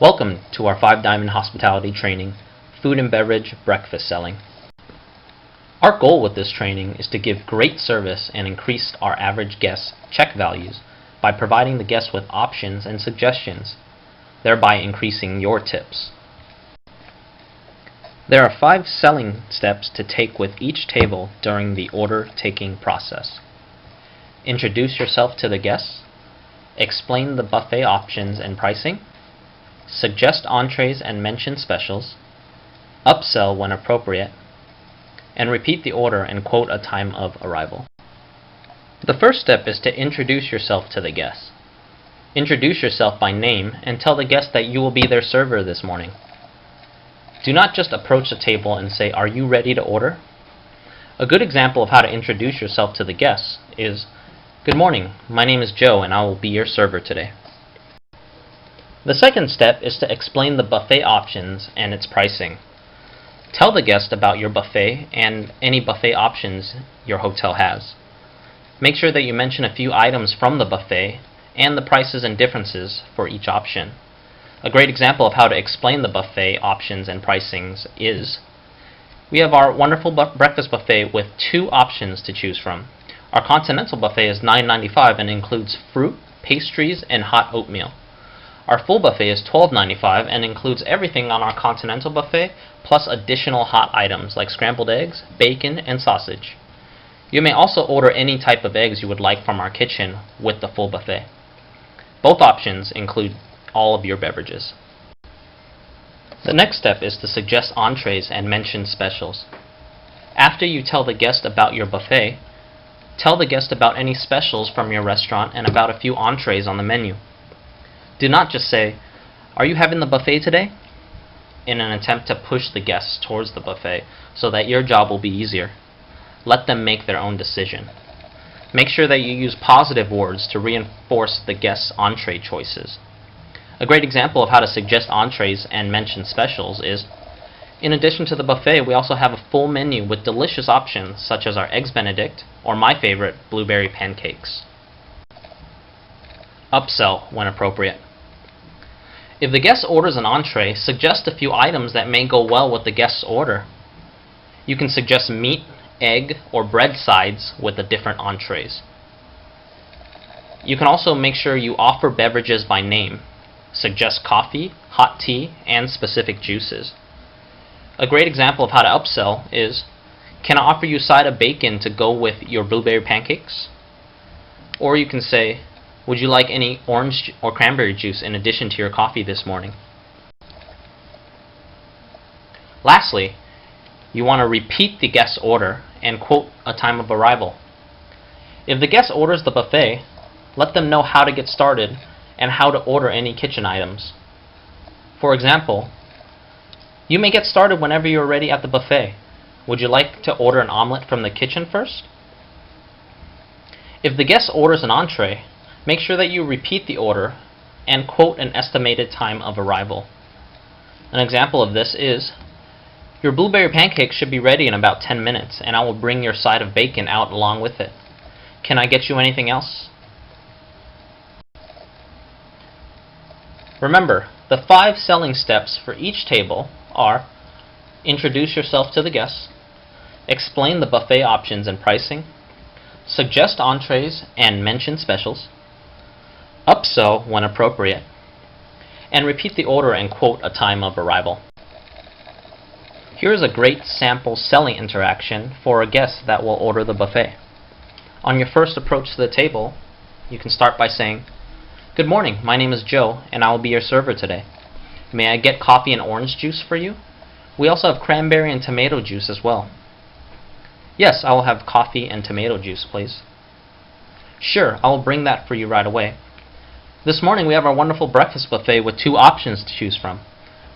Welcome to our 5-Diamond Hospitality Training, Food and Beverage Breakfast Selling. Our goal with this training is to give great service and increase our average guest check values by providing the guests with options and suggestions, thereby increasing your tips. There are 5 selling steps to take with each table during the order-taking process. Introduce yourself to the guests, explain the buffet options and pricing, suggest entrees and mention specials, upsell when appropriate, and repeat the order and quote a time of arrival. The first step is to introduce yourself to the guests. Introduce yourself by name and tell the guest that you will be their server this morning. Do not just approach the table and say, "Are you ready to order?" A good example of how to introduce yourself to the guests is, "Good morning, my name is Joe and I will be your server today." The second step is to explain the buffet options and its pricing. Tell the guest about your buffet and any buffet options your hotel has. Make sure that you mention a few items from the buffet and the prices and differences for each option. A great example of how to explain the buffet options and pricings is, we have our wonderful breakfast buffet with 2 options to choose from. Our continental buffet is $9.95 and includes fruit, pastries, and hot oatmeal. Our full buffet is $12.95 and includes everything on our continental buffet plus additional hot items like scrambled eggs, bacon, and sausage. You may also order any type of eggs you would like from our kitchen with the full buffet. Both options include all of your beverages. The next step is to suggest entrees and mention specials. After you tell the guest about your buffet, tell the guest about any specials from your restaurant and about a few entrees on the menu. Do not just say, "Are you having the buffet today?" in an attempt to push the guests towards the buffet so that your job will be easier. Let them make their own decision. Make sure that you use positive words to reinforce the guests' entree choices. A great example of how to suggest entrees and mention specials is, "In addition to the buffet, we also have a full menu with delicious options such as our Eggs Benedict or my favorite, blueberry pancakes." Upsell when appropriate. If the guest orders an entree, suggest a few items that may go well with the guest's order. You can suggest meat, egg, or bread sides with the different entrees. You can also make sure you offer beverages by name. Suggest coffee, hot tea, and specific juices. A great example of how to upsell is, "Can I offer you a side of bacon to go with your blueberry pancakes?" Or you can say, "Would you like any orange or cranberry juice in addition to your coffee this morning?" Lastly, you want to repeat the guest's order and quote a time of arrival. If the guest orders the buffet, let them know how to get started and how to order any kitchen items. For example, you may get started whenever you're ready at the buffet. Would you like to order an omelet from the kitchen first? If the guest orders an entree, make sure that you repeat the order and quote an estimated time of arrival. An example of this is, "Your blueberry pancakes should be ready in about 10 minutes and I will bring your side of bacon out along with it. Can I get you anything else?" Remember, the 5 selling steps for each table are: introduce yourself to the guests, explain the buffet options and pricing, suggest entrees and mention specials, upsell when appropriate, and repeat the order and quote a time of arrival. Here is a great sample selling interaction for a guest that will order the buffet. On your first approach to the table, you can start by saying, "Good morning, my name is Joe and I will be your server today. May I get coffee and orange juice for you? We also have cranberry and tomato juice as well." "Yes, I will have coffee and tomato juice, please." "Sure, I will bring that for you right away. This morning we have our wonderful breakfast buffet with 2 options to choose from.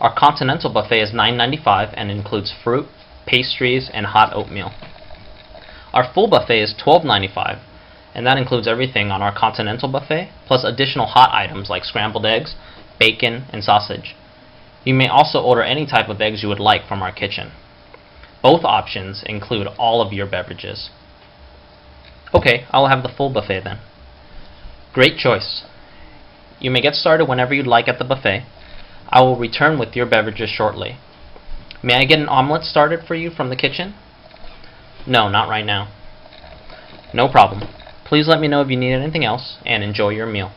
Our continental buffet is $9.95 and includes fruit, pastries, and hot oatmeal. Our full buffet is $12.95 and that includes everything on our continental buffet plus additional hot items like scrambled eggs, bacon, and sausage. You may also order any type of eggs you would like from our kitchen. Both options include all of your beverages." "Okay, I'll have the full buffet then." "Great choice. You may get started whenever you'd like at the buffet. I will return with your beverages shortly. May I get an omelet started for you from the kitchen? No, not right now. No problem. Please let me know if you need anything else, and enjoy your meal.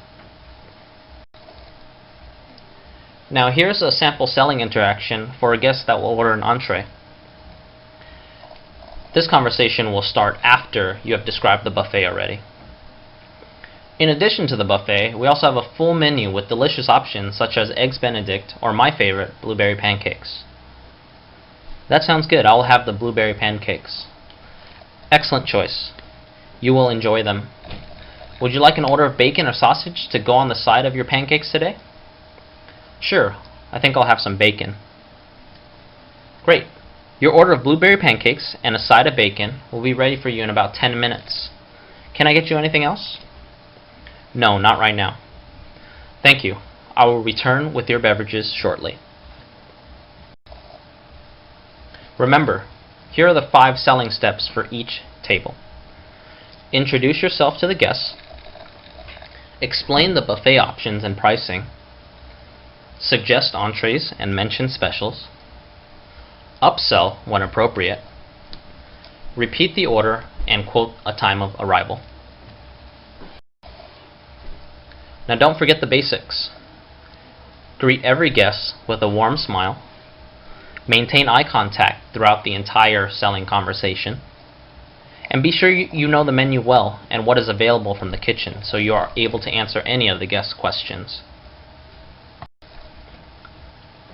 Now here's a sample selling interaction for a guest that will order an entree. This conversation will start after you have described the buffet already. In addition to the buffet, we also have a full menu with delicious options such as Eggs Benedict or my favorite, blueberry pancakes. That sounds good. I will have the blueberry pancakes. Excellent choice. You will enjoy them. Would you like an order of bacon or sausage to go on the side of your pancakes today? Sure, I think I'll have some bacon. Great. Your order of blueberry pancakes and a side of bacon will be ready for you in about 10 minutes. Can I get you anything else? No, not right now. Thank you. I will return with your beverages shortly. Remember, here are the 5 selling steps for each table. Introduce yourself to the guests. Explain the buffet options and pricing. Suggest entrees and mention specials. Upsell when appropriate. Repeat the order and quote a time of arrival. Now don't forget the basics. Greet every guest with a warm smile. Maintain eye contact throughout the entire selling conversation. And be sure you know the menu well and what is available from the kitchen so you are able to answer any of the guest questions.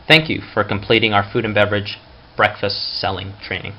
Thank you for completing our food and beverage breakfast selling training.